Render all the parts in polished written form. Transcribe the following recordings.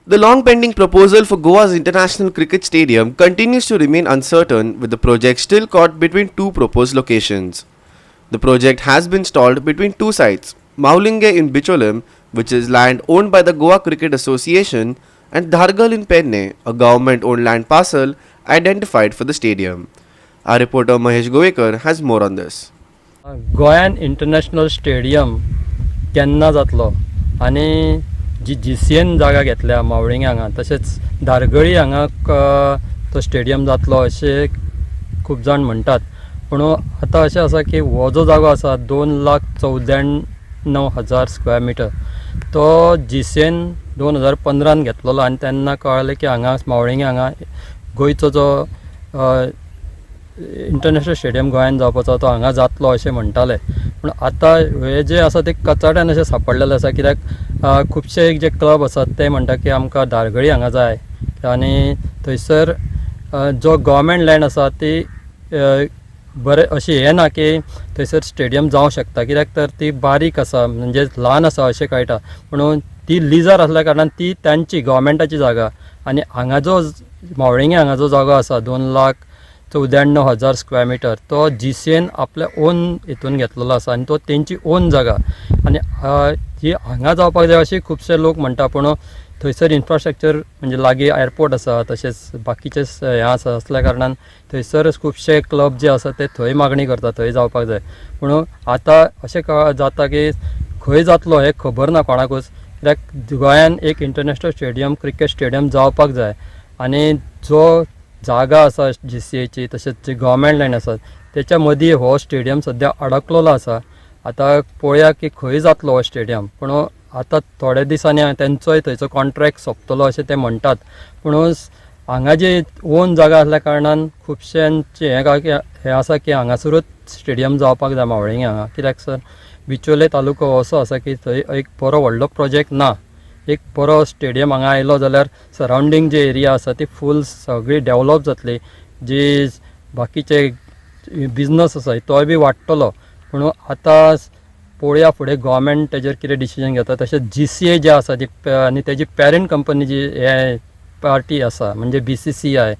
The long-pending proposal for Goa's International Cricket Stadium continues to remain uncertain, with the project still caught between two proposed locations. The project has been stalled between two sites, Maulinge in Bicholim, which is land owned by the Goa Cricket Association, and Dhargal in Penne, a government-owned land parcel identified for the stadium. Our reporter Mahesh Govekar has more on this. गोंयान international stadium केन्ना जातलो आनी जी GCN जागा घेतल्या मावळिंगे हांगा तशेंच धारगळी हांगा तो स्टेडियम जातलो अशें खूब जाण म्हणटात. पूण आतां अशें आसा की हो जो जागो आसा 2,94,000 स्क्वेअर मिटर तो GCN 2015 घेतलेलो आनी तेन्ना कळ्ळें की हांगा मावळिंगे हांगा गोंयचो जो इंटरनॅशनल स्टेडियम गोंयान जावपाचो तो हांगा जातलो अशें म्हणटाले. पूण आतां हे जे आसा ते कचाट्यान अशें सांपडलेले आसा, कित्याक खुबशे जे क्लब आसात ते म्हणटा की आमकां धारगळी हांगा जाय आनी थंयसर जो गव्हर्मेंट लँड आसा ती बरें अशी हें ना की थंयसर स्टेडियम जावं शकता, कित्याक तर ती बारीक आसा म्हणजे ल्हान आसा अशें कळटा. पूण ती लिजार असल्या कारणान ती तांची गव्हर्मेंटाची जागा आनी हांगा जो मावळिंगे हांगा जो जागो आसा 2,94,000 स्क्वेअर मिटर तो GCN आपल्या ओन हितून घेतलेलो आसा आनी तो तेंची ओन जागा आनी ही हांगा जावपाक जाय अशी खुबशे लोक म्हणटा. पूण थंयसर इन्फ्रास्ट्रक्चर म्हणजे लागीं एअरपोर्ट आसा तशेंच बाकीचे हें आसा असल्या कारणान थंयसर खुबशे क्लब जे आसा ते थंय मागणी करता थंय जावपाक जाय. पूण आतां अशें जाता की खंय जातलो हें खबर ना कोणाकूच, कित्याक गोंयान एक इंटरनॅशनल स्टेडियम क्रिकेट स्टेडियम जावपाक जाय आनी जो जागा आसा GCAची तशेंच जी गव्हर्मेंट लँड आसा तेच्या मदीं हो स्टेडियम सद्या अडकलेलो आसा. आतां पळोवया की खंय जातलो हो स्टेडियम. पूण आतां थोड्या दिसांनी तेंचोय थंयचो कॉन्ट्रॅक्ट सोंपतलो अशें ते म्हणटात. पूण हांगा जी ओन जागा आसल्या कारणान खुबश्यांचे हें आसा की हांगासरूच स्टेडियम जावपाक जाय मावळिंगे हांगा, कित्याक सर बिचोले तालुको असो आसा की थंय एक बरो व्हडलो प्रोजेक्ट ना. एक बरो स्टेडियम हांगा आयलो जाल्यार सरावंडींग जे एरिया आसा ती फूल सगळी डेवलप जातली, जी बाकीचे बिजनस आसा तोय बी वाडटलो. पूण आतां पळोवया फुडें गव्हर्मेंट तेजेर कितें डिसिजन घेता. तशेंच GCA जे आसा जी आनी तेजी पॅरंट कंपनी जी हे पार्टी आसा म्हणजे BCCI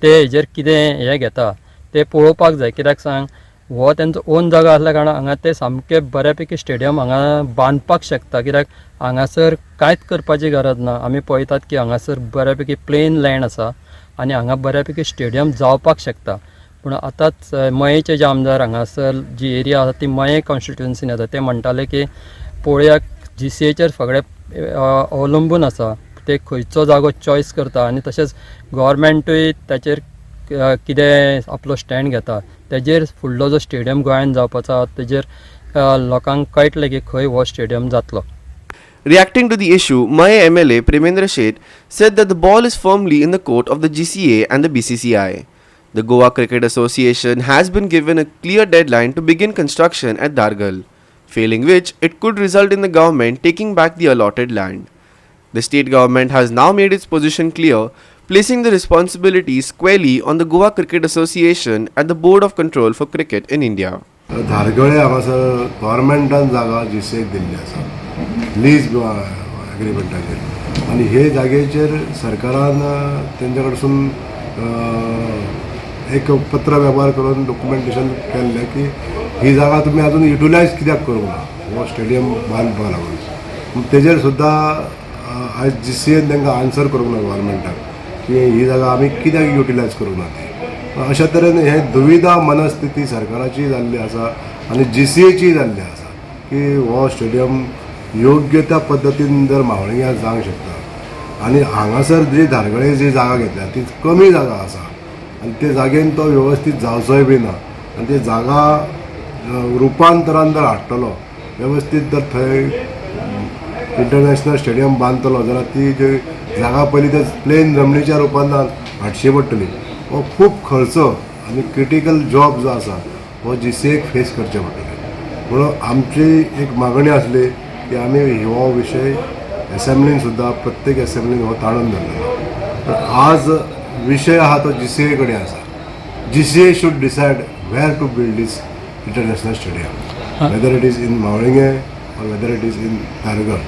ते हेजेर कितें हें घेता ते पळोवपाक जाय. कित्याक सांग हो तेंचो ओन जागा आसल्या कारणान हांगा ते सामके बऱ्यापैकी स्टेडियम हांगा बांदपाक शकता, कित्याक हांगासर कांयच करपाची गरज ना. आमी पळयतात की हांगासर बऱ्यापैकी प्लेन लँड आसा आनी हांगा बऱ्यापैकी स्टेडियम जावपाक शकता. पूण आतांच मयेचे जे आमदार हांगासर जी एरिया आसा ती मये कॉन्स्टिट्युएन्सीन येता ते म्हणटाले की पळोवया GCAचेर सगळें अवलंबून आसा ते खंयचो जागो चॉयस करता आनी तशेंच गव्हर्मेंटूय ताचेर कितें आपलो स्टँड घेता तेजेर फुडलो जो स्टेडियम गोंयान जावपाचो तेजेर लोकांक कळटलें की खंय हो स्टेडियम जातलो. Reacting to the issue, Maye MLA Premendra Sheth said that the ball is firmly in the court of the GCA and the BCCI. The Goa Cricket Association has been given a clear deadline to begin construction at Dhargal, failing which it could result in the government taking back the allotted land. The state government has now made its position clear, placing the responsibility squarely on the Goa Cricket Association and the Board of Control for Cricket in India. धारगळे हांगासर गव्हर्मेंटान जागा GCAक दिल्ली आसा lease एग्रीमेंटाचेर आनी हे जागेचेर सरकारान तेंचे कडसून एक पत्र वेव्हार करून डॉक्युमेंटेशन केल्लें की ही जागा तुमी अजून युटिलायज कित्याक करूंक ना हो स्टेडियम बांदपाक लागून. तेजेर सुद्दां आयज GCAन तांकां आन्सर करूंक ना गव्हर्मेंटाक की ही जागा आमी कित्याक युटिलायज करूंक ना ती. अशा तरेन हे दुविधा मनस्थिती सरकाराची जाल्ली आसा आनी GCAची जाल्ली आसा की हो स्टेडियम योग्य त्या पद्दतीन जर मावळिंग्याक जावंक शकता आनी हांगासर जी धारगळे जी जागा घेतल्या ती कमी जागा आसा आनी ते जागेन तो वेवस्थीत जावचोय बी ना आनी ती जागा रुपांतरान जर हाडटलो वेवस्थीत जर थंय इंटरनॅशनल स्टेडियम बांदतलो जाल्यार ती जी जागा पयली ते प्लेन जमनीच्या रुपान हाडची पडटली. हो खूब खर्च आनी क्रिटिकल जॉब जो आसा हो GCAक फेस करचे पडटले. म्हणून आमची एक मागणी आसली की आमी हो विशय एसेंब्लीन सुद्दां प्रत्येक एसेंब्लीन हो ताणून धरलेलो. आज विशय आहा तो GCA कडेन आसा. GCA should decide where to build these international stadium, whether it is in Mavalinge or whether it is in Dhargal.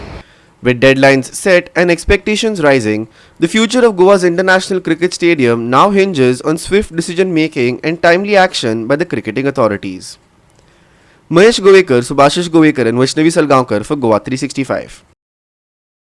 With deadlines set and expectations rising, the future of Goa's International Cricket Stadium now hinges on swift decision making and timely action by the cricketing authorities. Mahesh Govekar, Subhashish Govekar and Vaishnavi Salgaonkar for Goa 365.